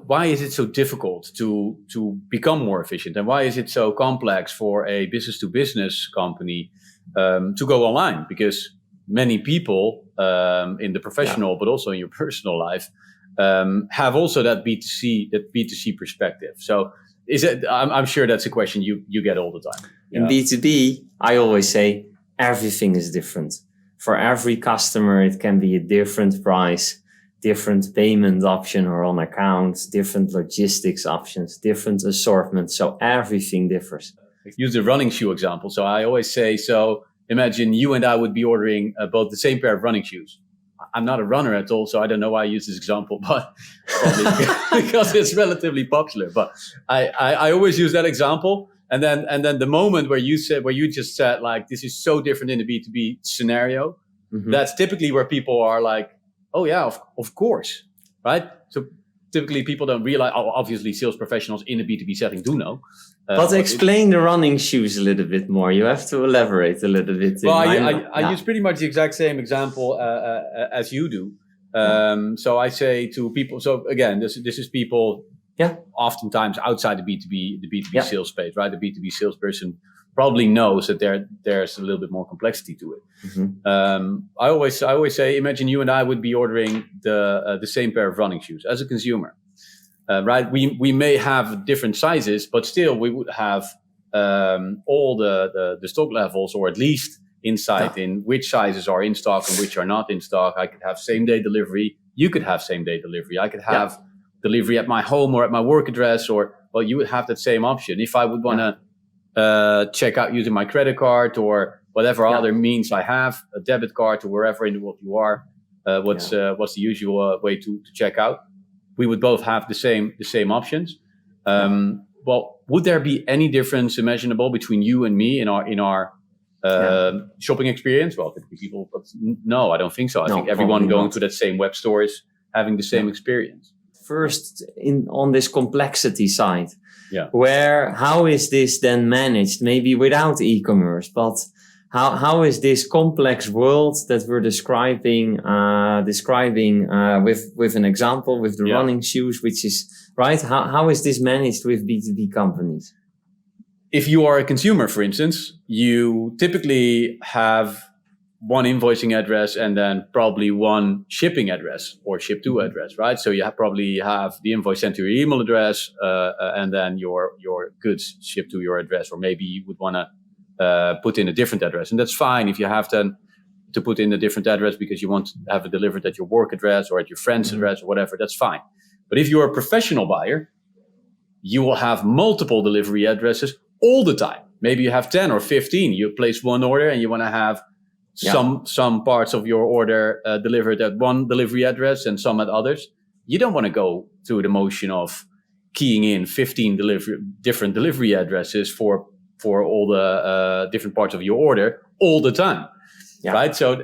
Why is it so difficult to become more efficient, and why is it so complex for a business to business company to go online? Because many people in the professional, but also in your personal life, have also that B2C perspective. So I'm sure that's a question you get all the time. In B2B, I always say everything is different. For every customer, it can be a different price, different payment option or on account, different logistics options, different assortment. So everything differs. Use the running shoe example. So I always say, imagine you and I would be ordering both the same pair of running shoes. I'm not a runner at all, so I don't know why I use this example, but probably because it's relatively popular. But I always use that example. And then the moment where you just said, like, this is so different in the B2B scenario, that's typically where people are like, oh yeah, of course, right? So typically people don't realize, obviously sales professionals in a B2B setting do know. But explain the running shoes a little bit more. You have to elaborate a little bit. Well, I use pretty much the exact same example as you do. So I say to people, so again, this is people oftentimes outside the B2B sales space, right? The B2B salesperson probably knows that there's a little bit more complexity to it. I always say, imagine you and I would be ordering the same pair of running shoes as a consumer. Right, we may have different sizes, but still we would have all the stock levels, or at least insight in which sizes are in stock and which are not in stock. I could have same day delivery. You could have same day delivery. I could have delivery at my home or at my work address, or you would have that same option. If I would want to check out using my credit card or whatever other means I have, a debit card or wherever in the world you are, what's the usual way to check out? We would both have the same options. Well, would there be any difference imaginable between you and me in our shopping experience? Well, typically people, but no, I don't think so. I think everyone going to that same web store is having the same experience. First, on this complexity side, how is this then managed? Maybe without e-commerce, but how is this complex world that we're describing with an example with the running shoes, which is right? How is this managed with B2B companies? If you are a consumer, for instance, you typically have one invoicing address and then probably one shipping address or ship to address, right? So you probably have the invoice sent to your email address, and then your goods shipped to your address, or maybe you would want to put in a different address, and that's fine if you have to put in a different address because you want to have it delivered at your work address or at your friend's address or whatever. That's fine. But if you're a professional buyer, you will have multiple delivery addresses all the time. Maybe you have 10 or 15. You place one order and you want to have some parts of your order delivered at one delivery address and some at others. You don't want to go through the motion of keying in 15 different delivery addresses for all the different parts of your order all the time, right? So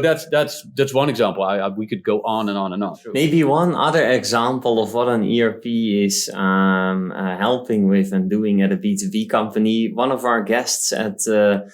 that's one example. We could go on and on and on. Maybe one other example of what an ERP is helping with and doing at a B2B company. One of our guests at the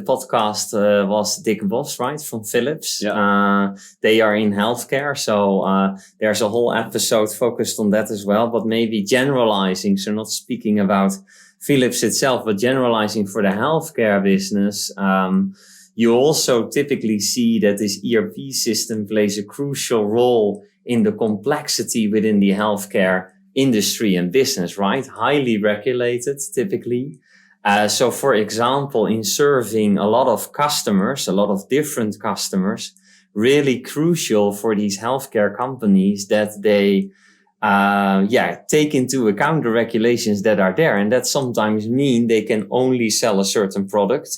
podcast was Dick Bos, right, from Philips. They are in healthcare, so there's a whole episode focused on that as well. But maybe generalizing, so not speaking about Philips itself, but generalizing for the healthcare business, you also typically see that this ERP system plays a crucial role in the complexity within the healthcare industry and business, right? Highly regulated, typically. So for example, in serving a lot of customers, a lot of different customers, really crucial for these healthcare companies that they, take into account the regulations that are there. And that sometimes mean they can only sell a certain product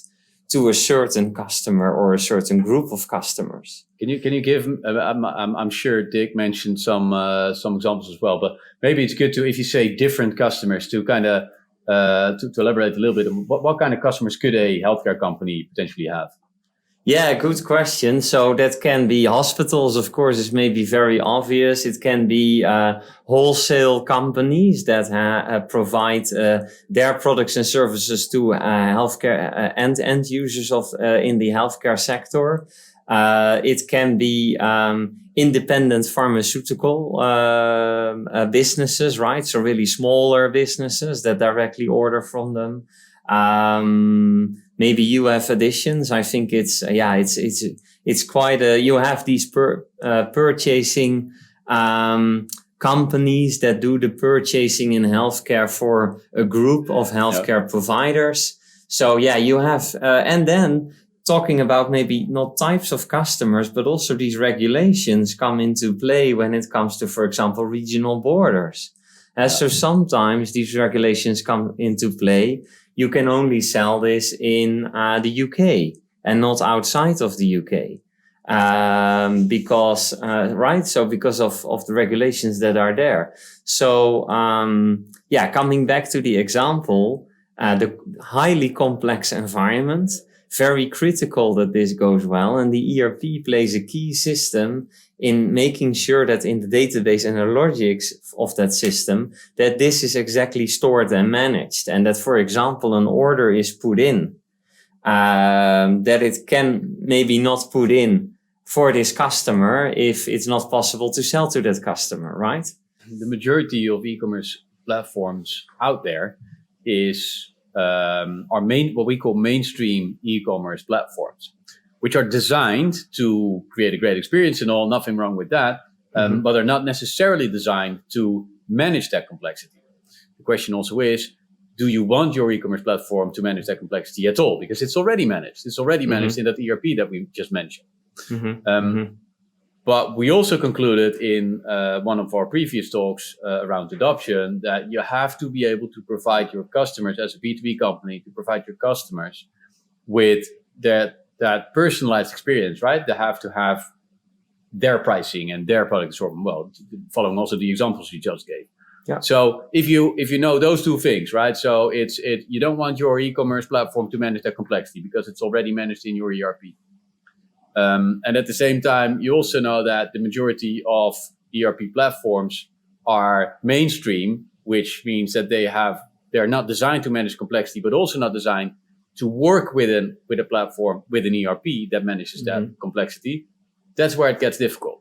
to a certain customer or a certain group of customers. Can you give, I'm sure Dick mentioned some examples as well, but maybe it's good to, if you say different customers, to kind of, to elaborate a little bit, what kind of customers could a healthcare company potentially have? Yeah, good question. So that can be hospitals, of course, is maybe very obvious. It can be wholesale companies that provide their products and services to healthcare and end users of in the healthcare sector. It can be independent pharmaceutical businesses, right? So really smaller businesses that directly order from them. Maybe you have additions. I think it's quite you have these purchasing companies that do the purchasing in healthcare for a group of healthcare providers. So you have, and then talking about maybe not types of customers, but also these regulations come into play when it comes to, for example, regional borders. So sometimes these regulations come into play. You can only sell this in the UK and not outside of the UK. Because of the regulations that are there. So, coming back to the example, the highly complex environment, very critical that this goes well. And the ERP plays a key system in making sure that in the database and the logics of that system, that this is exactly stored and managed. And that, for example, an order is put in, that it can maybe not put in for this customer if it's not possible to sell to that customer, right? The majority of e-commerce platforms out there is what we call mainstream e-commerce platforms, which are designed to create a great experience and all, nothing wrong with that, but are not necessarily designed to manage that complexity. The question also is, do you want your e-commerce platform to manage that complexity at all? Because it's already managed. It's already managed in that ERP that we just mentioned. But we also concluded in one of our previous talks around adoption that you have to be able to provide your customers, as a B2B company, to provide your customers with that personalized experience, right? They have to have their pricing and their product assortment, well, following also the examples you just gave. Yeah. So if you know those two things, right? So you don't want your e-commerce platform to manage that complexity because it's already managed in your ERP. And at the same time, you also know that the majority of ERP platforms are mainstream, which means that they're not designed to manage complexity, but also not designed to work with a platform, with an ERP that manages that complexity. That's where it gets difficult.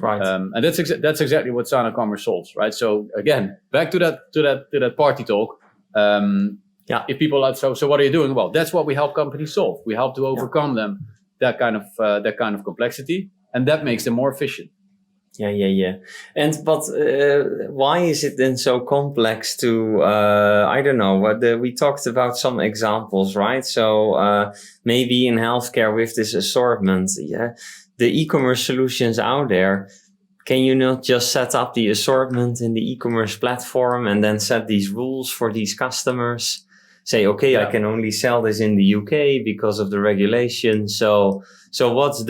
Right. And that's exactly what Sana Commerce solves, right? So again, back to that party talk. If people are, so what are you doing? Well, that's what we help companies solve. We help to overcome them, that kind of complexity, and that makes them more efficient. Yeah. But why is it then so complex to, I don't know, we talked about some examples, right? So maybe in healthcare with this assortment, the e-commerce solutions out there, can you not just set up the assortment in the e-commerce platform and then set these rules for these customers? Say, okay, I can only sell this in the UK because of the regulation. So what's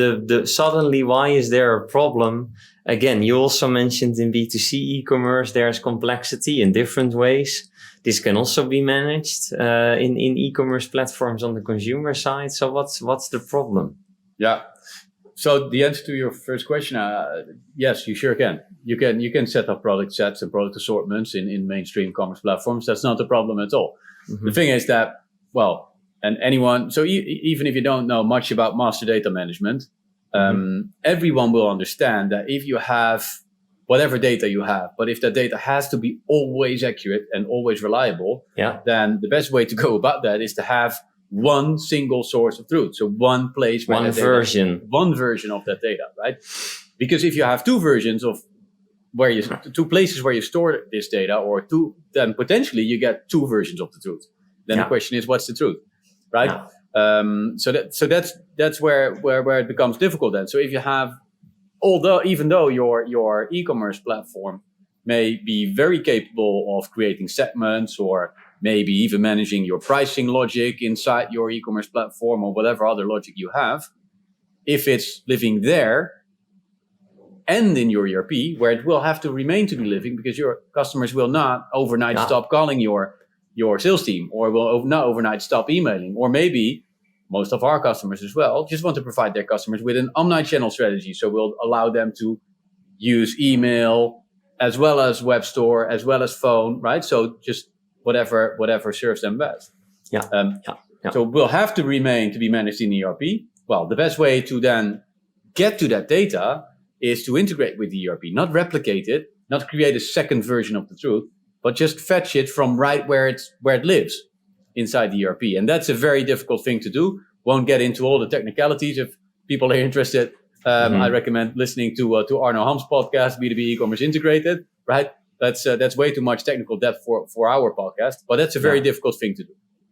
suddenly, why is there a problem? Again, you also mentioned in B2C e-commerce, there's complexity in different ways. This can also be managed in e-commerce platforms on the consumer side. So what's the problem? Yeah. So the answer to your first question, yes, you sure can. You can set up product sets and product assortments in mainstream commerce platforms. That's not a problem at all. The thing is that, and anyone, so even if you don't know much about master data management, everyone will understand that if you have whatever data you have, but if that data has to be always accurate and always reliable, then the best way to go about that is to have one single source of truth. So one place, one version of that data, right? Because if you have two versions of two places where you store this data, then potentially you get two versions of the truth. Then the question is, what's the truth, right? So that's where it becomes difficult then. So if you have, even though your e-commerce platform may be very capable of creating segments or maybe even managing your pricing logic inside your e-commerce platform or whatever other logic you have, if it's living there and in your ERP, where it will have to remain to be living because your customers will not overnight stop calling your sales team, or will not overnight stop emailing, or maybe most of our customers as well just want to provide their customers with an omni-channel strategy. So we'll allow them to use email as well as web store, as well as phone, right? So just whatever serves them best. So we'll have to remain to be managed in ERP. Well, the best way to then get to that data is to integrate with the ERP, not replicate it, not create a second version of the truth, but just fetch it from right where it lives inside the ERP. And that's a very difficult thing to do. Won't get into all the technicalities. If people are interested, I recommend listening to Arno Ham's podcast, B2B E-commerce Integrated, right? That's way too much technical depth for our podcast, but that's a very difficult thing to do.